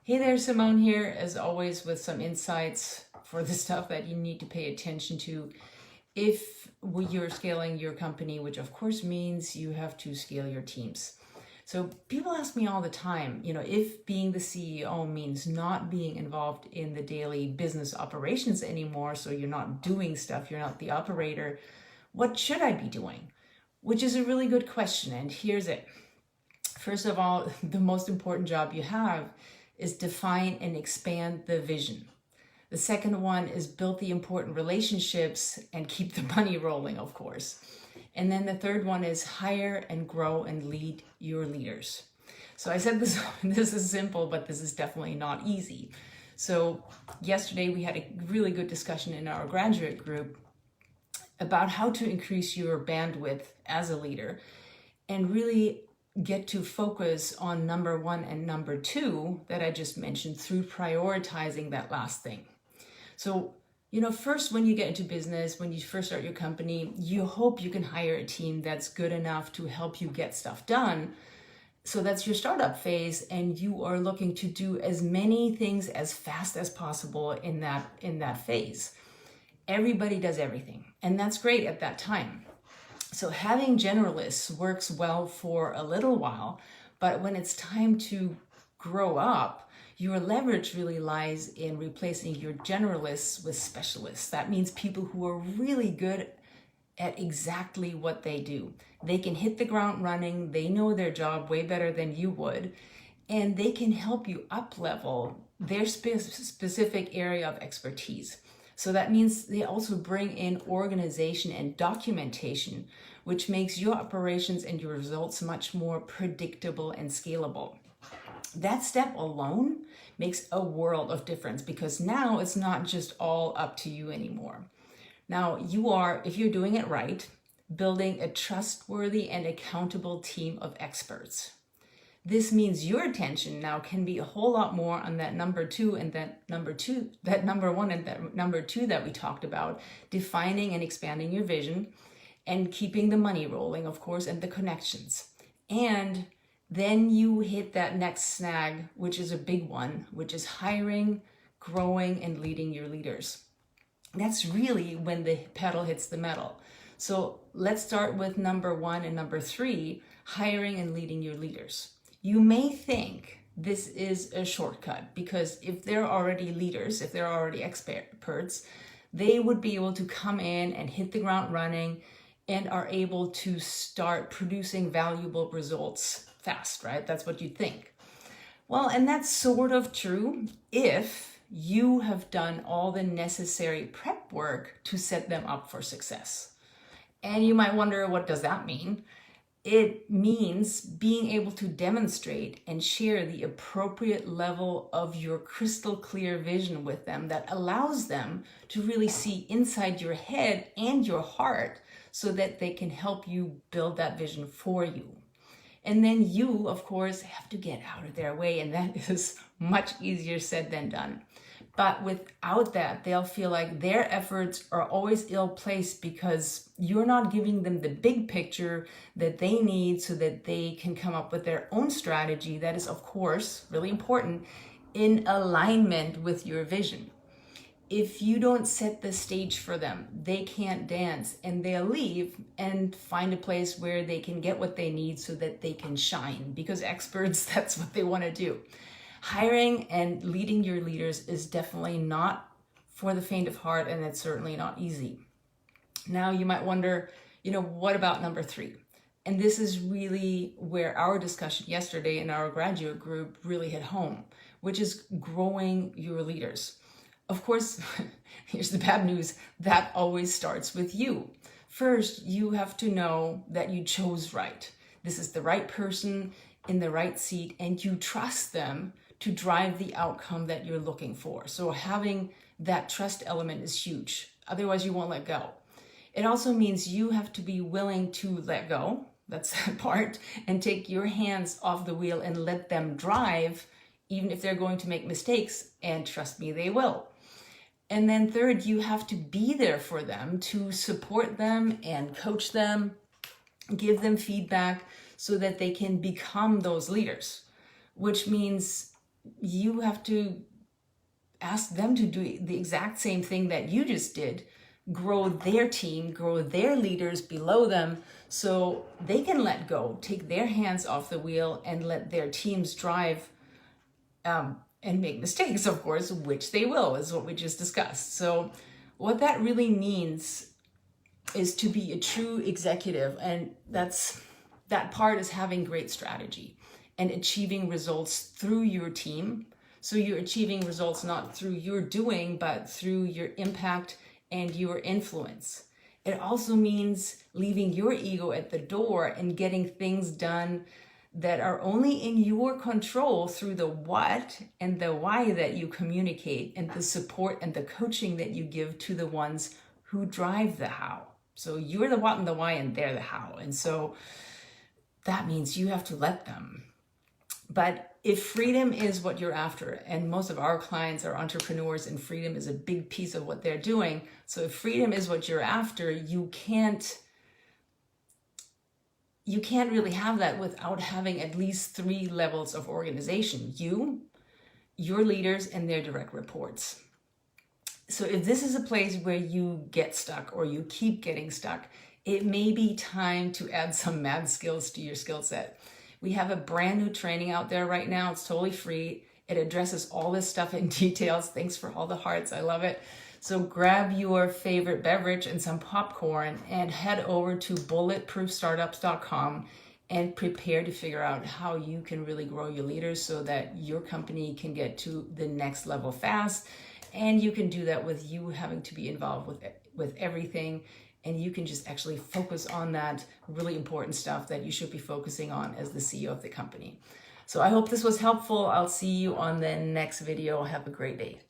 Hey there, Simone here, as always, with some insights for the stuff that you need to pay attention to if you're scaling your company, which of course means you have to scale your teams. So people ask me all the time, if being the CEO means not being involved in the daily business operations anymore, so you're not doing stuff, you're not the operator, what should I be doing? Which is a really good question, and here's it. First of all, the most important job you have is define and expand the vision. The second one is build the important relationships and keep the money rolling, of course. And then the third one is hire and grow and lead your leaders. So I said this is simple, but this is definitely not easy. So yesterday we had a really good discussion in our graduate group about how to increase your bandwidth as a leader and really get to focus on number one and number two that I just mentioned through prioritizing that last thing. So, first when you get into business, when you first start your company, you hope you can hire a team that's good enough to help you get stuff done. So that's your startup phase, and you are looking to do as many things as fast as possible in that phase. Everybody does everything, and that's great at that time. So having generalists works well for a little while, but when it's time to grow up, your leverage really lies in replacing your generalists with specialists. That means people who are really good at exactly what they do. They can hit the ground running, they know their job way better than you would, and they can help you up-level their specific area of expertise. So that means they also bring in organization and documentation, which makes your operations and your results much more predictable and scalable. That step alone makes a world of difference because now it's not just all up to you anymore. Now you are, if you're doing it right, building a trustworthy and accountable team of experts. This means your attention now can be a whole lot more on that number one and that number two that we talked about, defining and expanding your vision and keeping the money rolling, of course, and the connections. And then you hit that next snag, which is a big one, which is hiring, growing, and leading your leaders. That's really when the pedal hits the metal. So let's start with number one and number three, hiring and leading your leaders. You may think this is a shortcut because if they're already leaders, if they're already experts, they would be able to come in and hit the ground running and are able to start producing valuable results fast, right? That's what you'd think. Well, and that's sort of true if you have done all the necessary prep work to set them up for success. And you might wonder, what does that mean? It means being able to demonstrate and share the appropriate level of your crystal clear vision with them that allows them to really see inside your head and your heart so that they can help you build that vision for you. And then you, of course, have to get out of their way, and that is much easier said than done. But without that, they'll feel like their efforts are always ill-placed because you're not giving them the big picture that they need so that they can come up with their own strategy that is, of course, really important in alignment with your vision. If you don't set the stage for them, they can't dance and they'll leave and find a place where they can get what they need so that they can shine, because experts, that's what they want to do. Hiring and leading your leaders is definitely not for the faint of heart, and it's certainly not easy. Now you might wonder, what about number three? And this is really where our discussion yesterday in our graduate group really hit home, which is growing your leaders. Of course, here's the bad news, that always starts with you. First, you have to know that you chose right. This is the right person in the right seat, and you trust them to drive the outcome that you're looking for. So having that trust element is huge. Otherwise, you won't let go. It also means you have to be willing to let go, that's that part, and take your hands off the wheel and let them drive, even if they're going to make mistakes, and trust me, they will. And then third, you have to be there for them, to support them and coach them, give them feedback so that they can become those leaders, which means you have to ask them to do the exact same thing that you just did. Grow their team, grow their leaders below them, so they can let go, take their hands off the wheel, and let their teams drive, and make mistakes, of course, which they will, is what we just discussed. So what that really means is to be a true executive, and that part is having great strategy and achieving results through your team. So you're achieving results not through your doing, but through your impact and your influence. It also means leaving your ego at the door and getting things done that are only in your control through the what and the why that you communicate, and the support and the coaching that you give to the ones who drive the how. So you're the what and the why, and they're the how. And so that means you have to let them. But if freedom is what you're after, and most of our clients are entrepreneurs, and freedom is a big piece of what they're doing. So if freedom is what you're after, you can't really have that without having at least 3 levels of organization: you, your leaders, and their direct reports. So if this is a place where you get stuck, or you keep getting stuck, it may be time to add some mad skills to your skill set. We have a brand new training out there right now. It's totally free. It addresses all this stuff in details. Thanks for all the hearts. I love it. So grab your favorite beverage and some popcorn and head over to bulletproofstartups.com and prepare to figure out how you can really grow your leaders so that your company can get to the next level fast. And you can do that with you having to be involved with everything. And you can just actually focus on that really important stuff that you should be focusing on as the CEO of the company. So I hope this was helpful. I'll see you on the next video. Have a great day.